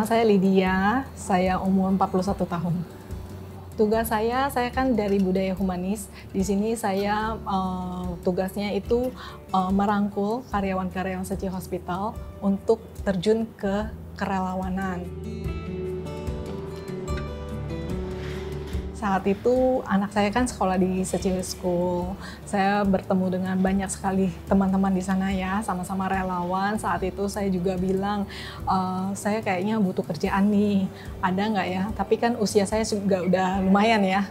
saya Lydia, saya umur 41 tahun. Tugas saya kan dari budaya humanis. Di sini saya tugasnya itu merangkul karyawan-karyawan Seci Hospital untuk terjun ke kerelawanan. Saat itu anak saya kan sekolah di Seci School. Saya bertemu dengan banyak sekali teman-teman di sana ya, sama-sama relawan. Saat itu saya juga bilang, saya kayaknya butuh kerjaan nih, ada nggak ya? Tapi kan usia saya juga udah lumayan ya.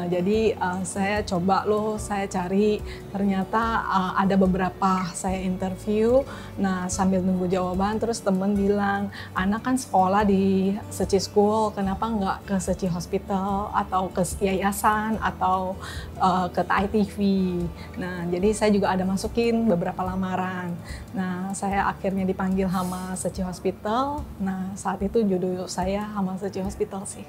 Jadi saya coba saya cari. Ternyata ada beberapa saya interview. Nah sambil nunggu jawaban, terus temen bilang, anak kan sekolah di Seci School, kenapa nggak ke Seci Hospital atau ke yayasan atau ke TAI-TV. Nah, jadi saya juga ada masukin beberapa lamaran. Nah, saya akhirnya dipanggil sama Seci Hospital. Nah, saat itu jodoh saya sama Seci Hospital sih.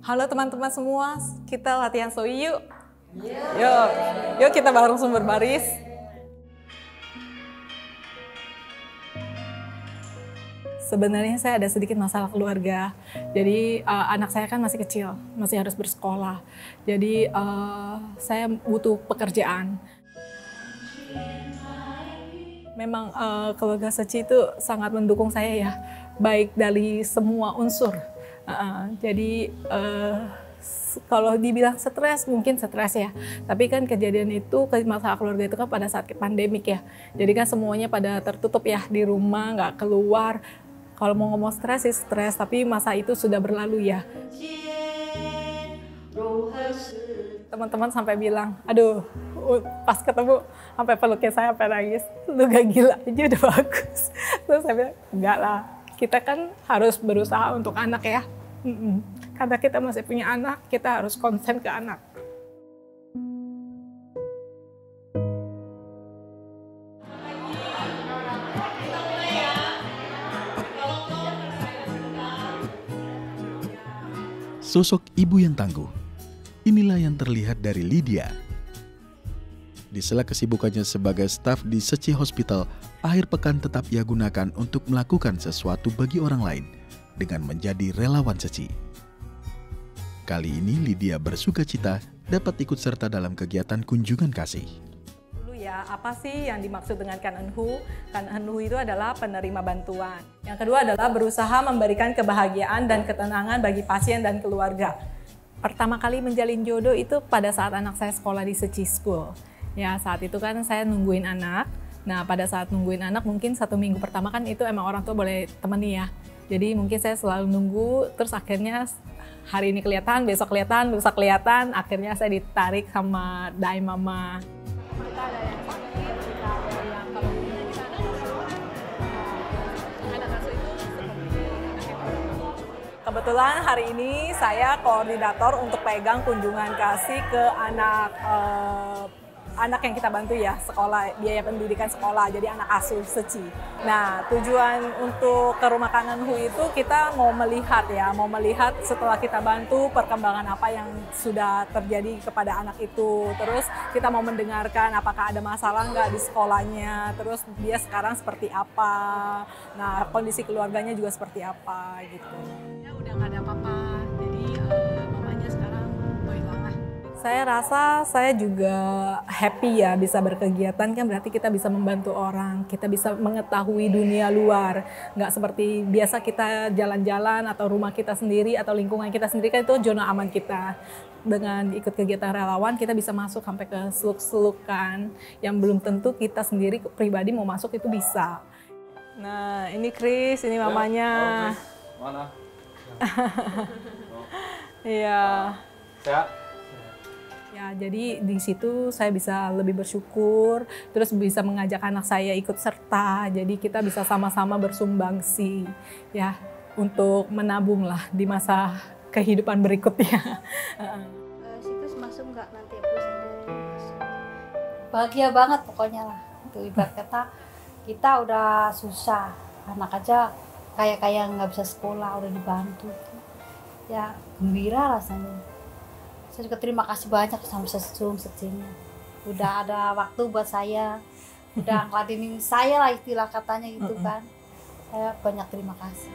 Halo teman-teman semua, kita latihan Sowi yuk. Yuk kita bareng sumber baris. Sebenarnya saya ada sedikit masalah keluarga. Jadi anak saya kan masih kecil, masih harus bersekolah. Jadi saya butuh pekerjaan. Memang keluarga Seci itu sangat mendukung saya ya, baik dari semua unsur. Jadi kalau dibilang stres, mungkin stres ya. Tapi kan kejadian itu, masalah keluarga itu kan pada saat pandemik ya. Jadi kan semuanya pada tertutup ya di rumah, nggak keluar. Kalau mau ngomong stres sih stres, tapi masa itu sudah berlalu ya. Teman-teman sampai bilang, aduh pas ketemu sampai peluknya saya sampai nangis. Lu gak gila aja udah bagus. Terus saya bilang, enggak lah. Kita kan harus berusaha untuk anak ya. Karena kita masih punya anak, kita harus konsen ke anak. Sosok ibu yang tangguh, inilah yang terlihat dari Lydia. Di sela kesibukannya sebagai staf di Seci Hospital, akhir pekan tetap ia gunakan untuk melakukan sesuatu bagi orang lain dengan menjadi relawan Seci. Kali ini Lydia bersukacita dapat ikut serta dalam kegiatan kunjungan kasih. Apa sih yang dimaksud dengan Kanenhu? Kanenhu itu adalah penerima bantuan. Yang kedua adalah berusaha memberikan kebahagiaan dan ketenangan bagi pasien dan keluarga. Pertama kali menjalin jodoh itu pada saat anak saya sekolah di Seci School. Ya saat itu kan saya nungguin anak. Nah pada saat nungguin anak mungkin 1 minggu pertama kan itu emang orang tua boleh temani ya. Jadi mungkin saya selalu nunggu, terus akhirnya hari ini kelihatan, besok kelihatan, lusa kelihatan. Akhirnya saya ditarik sama Dai Mama. Kebetulan hari ini saya koordinator untuk pegang kunjungan kasih ke anak yang kita bantu ya, sekolah, biaya pendidikan sekolah, jadi anak asuh Seci. Nah, tujuan untuk ke rumah Kanenhu itu kita mau melihat setelah kita bantu perkembangan apa yang sudah terjadi kepada anak itu. Terus kita mau mendengarkan apakah ada masalah nggak di sekolahnya, terus dia sekarang seperti apa, nah kondisi keluarganya juga seperti apa gitu. Ya udah nggak ada apa-apa, jadi mamanya sekarang hilang lah. Saya rasa saya juga happy ya bisa berkegiatan, kan berarti kita bisa membantu orang, kita bisa mengetahui dunia luar. Nggak seperti biasa kita jalan-jalan atau rumah kita sendiri atau lingkungan kita sendiri, kan itu zona aman kita. Dengan ikut kegiatan relawan kita bisa masuk sampai ke seluk-selukan yang belum tentu kita sendiri pribadi mau masuk itu bisa. Nah ini Chris, ini mamanya. Mana? Iya. Sehat? Ya, jadi di situ saya bisa lebih bersyukur, terus bisa mengajak anak saya ikut serta, jadi kita bisa sama-sama bersumbangsi ya untuk menabung lah di masa kehidupan berikutnya. Situs masuk nggak nanti Bu sendiri? Bahagia banget pokoknya lah. Itu ibarat kata kita udah susah, anak aja kayak nggak bisa sekolah udah dibantu. Ya gembira rasanya. Saya juga terima kasih banyak sama secingnya. Udah ada waktu buat saya, udah ngeladenin saya lah istilah katanya gitu kan. Saya banyak terima kasih.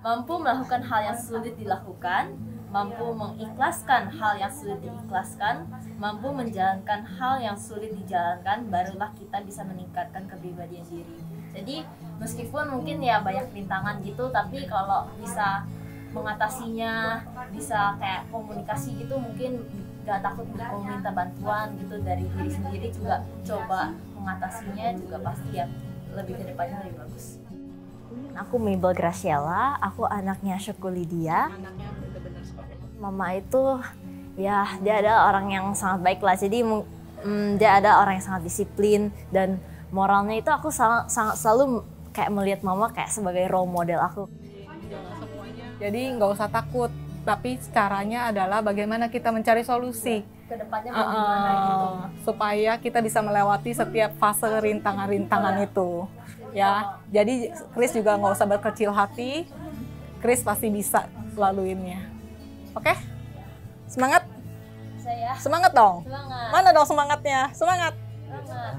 Mampu melakukan hal yang sulit dilakukan, mampu mengikhlaskan hal yang sulit diikhlaskan, mampu menjalankan hal yang sulit dijalankan, barulah kita bisa meningkatkan kepribadian diri. Jadi meskipun mungkin ya banyak rintangan gitu, tapi kalau bisa mengatasinya, bisa kayak komunikasi gitu, mungkin gak takut untuk meminta bantuan gitu dari diri sendiri, juga coba mengatasinya, juga pasti ya lebih ke depannya lebih bagus. Aku Mabel Graciela, aku anaknya Syuku Lydia. Mama itu ya dia ada orang yang sangat baik lah, jadi dia ada orang yang sangat disiplin dan moralnya itu aku selalu kayak melihat mama kayak sebagai role model aku. Jadi nggak usah takut, tapi caranya adalah bagaimana kita mencari solusi. Kedepannya bagaimana gitu. Supaya kita bisa melewati setiap fase rintangan-rintangan itu. Ya, jadi Chris juga nggak usah berkecil hati, Chris pasti bisa laluinnya. Oke? Semangat? Saya. Semangat dong? Semangat. Mana dong semangatnya? Semangat! Semangat.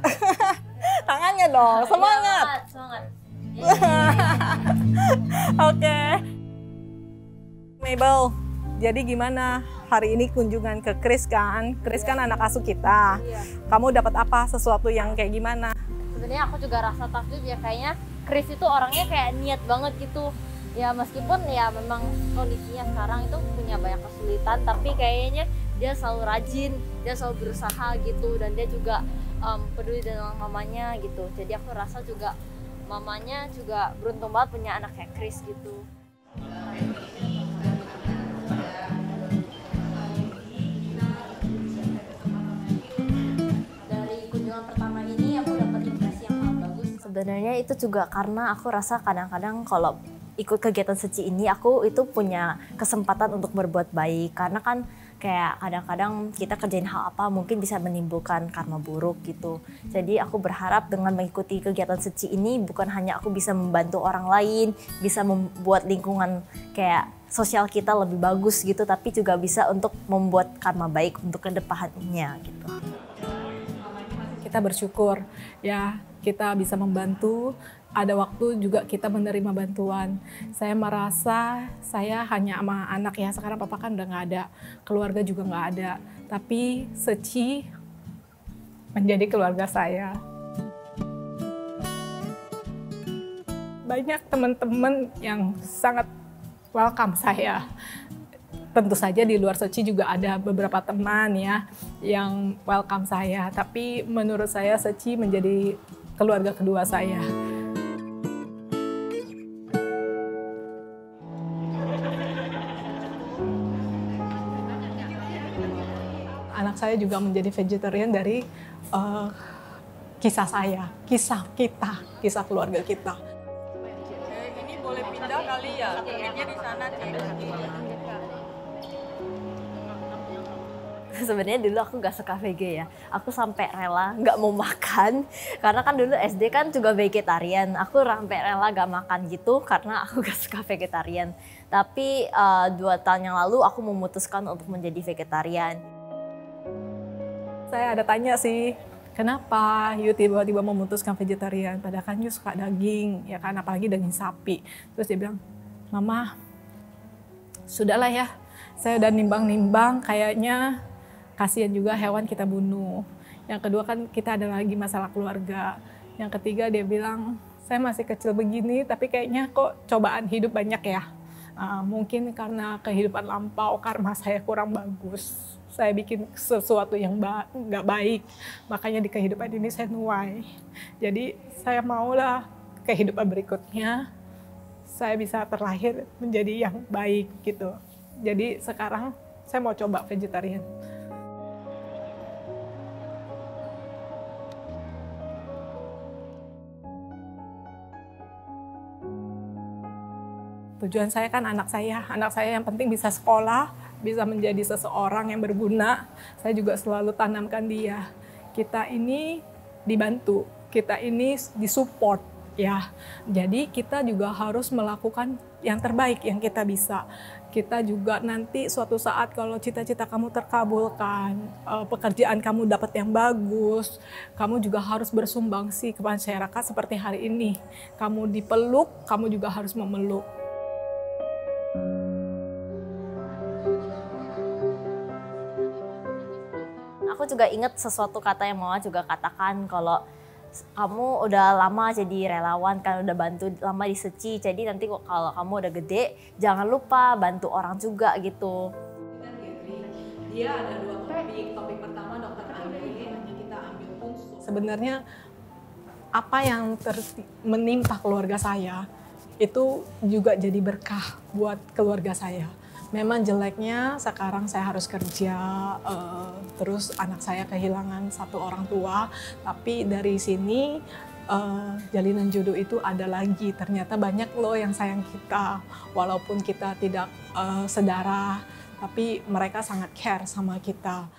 Tangannya dong, semangat! Semangat. Oke. Mabel, jadi gimana hari ini kunjungan ke Chris kan? Chris kan anak asuh kita. Kamu dapat apa? Sesuatu yang kayak gimana? Sebenarnya aku juga rasa takjub ya, kayaknya Chris itu orangnya kayak niat banget gitu. Ya meskipun ya memang kondisinya sekarang itu punya banyak kesulitan, tapi kayaknya dia selalu rajin, dia selalu berusaha gitu, dan dia juga peduli dengan mamanya gitu. Jadi aku rasa juga mamanya juga beruntung banget punya anak kayak Chris gitu. Dari kunjungan pertama ini aku dapat impresi yang sangat bagus. Sebenarnya itu juga karena aku rasa kadang-kadang kalau ikut kegiatan Seci ini aku itu punya kesempatan untuk berbuat baik, karena kan kayak kadang-kadang kita kerjain hal apa mungkin bisa menimbulkan karma buruk gitu. Jadi aku berharap dengan mengikuti kegiatan Seci ini bukan hanya aku bisa membantu orang lain, bisa membuat lingkungan kayak sosial kita lebih bagus gitu, tapi juga bisa untuk membuat karma baik untuk kedepannya gitu. Kita bersyukur ya kita bisa membantu. Ada waktu juga kita menerima bantuan. Saya merasa saya hanya sama anak ya, sekarang papa kan udah nggak ada, keluarga juga nggak ada. Tapi Seci menjadi keluarga saya. Banyak teman-teman yang sangat welcome saya. Tentu saja di luar Seci juga ada beberapa teman ya yang welcome saya. Tapi menurut saya Seci menjadi keluarga kedua saya. Anak saya juga menjadi vegetarian dari kisah saya, kisah kita, kisah keluarga kita. Ini boleh pindah kali ya, keriknya di sana. Sebenarnya dulu aku gak suka VG ya, aku sampai rela gak mau makan karena kan dulu SD kan juga vegetarian, aku sampai rela gak makan gitu karena aku gak suka vegetarian. Tapi 2 tahun yang lalu aku memutuskan untuk menjadi vegetarian. Saya ada tanya sih, kenapa Yu tiba-tiba memutuskan vegetarian? Padahal kan Yu suka daging, ya kan, apalagi daging sapi. Terus dia bilang, Mama, sudahlah ya, saya udah nimbang-nimbang, kayaknya kasihan juga hewan kita bunuh. Yang kedua kan kita ada lagi masalah keluarga. Yang ketiga dia bilang, saya masih kecil begini, tapi kayaknya kok cobaan hidup banyak ya. Mungkin karena kehidupan lampau, karma saya kurang bagus. Saya bikin sesuatu yang nggak baik, makanya di kehidupan ini saya nuai. Jadi saya maulah kehidupan berikutnya saya bisa terlahir menjadi yang baik gitu. Jadi sekarang saya mau coba vegetarian. Tujuan saya kan anak saya yang penting bisa sekolah, bisa menjadi seseorang yang berguna. Saya juga selalu tanamkan dia. Kita ini dibantu, kita ini disupport ya. Jadi kita juga harus melakukan yang terbaik yang kita bisa. Kita juga nanti suatu saat kalau cita-cita kamu terkabulkan, pekerjaan kamu dapat yang bagus, kamu juga harus bersumbangsi ke masyarakat seperti hari ini. Kamu dipeluk, kamu juga harus memeluk. Aku juga ingat sesuatu kata yang Mama juga katakan, kalau kamu udah lama jadi relawan kan, udah bantu lama di Seci, jadi nanti kalau kamu udah gede jangan lupa bantu orang juga gitu. Dia ada 2 topik. Topik pertama Dokter Andi, hanya kita ambil unsur. Sebenarnya apa yang menimpa keluarga saya itu juga jadi berkah buat keluarga saya. Memang jeleknya sekarang saya harus kerja, terus anak saya kehilangan 1 orang tua, tapi dari sini jalinan jodoh itu ada lagi. Ternyata banyak loh yang sayang kita, walaupun kita tidak sedarah, tapi mereka sangat care sama kita.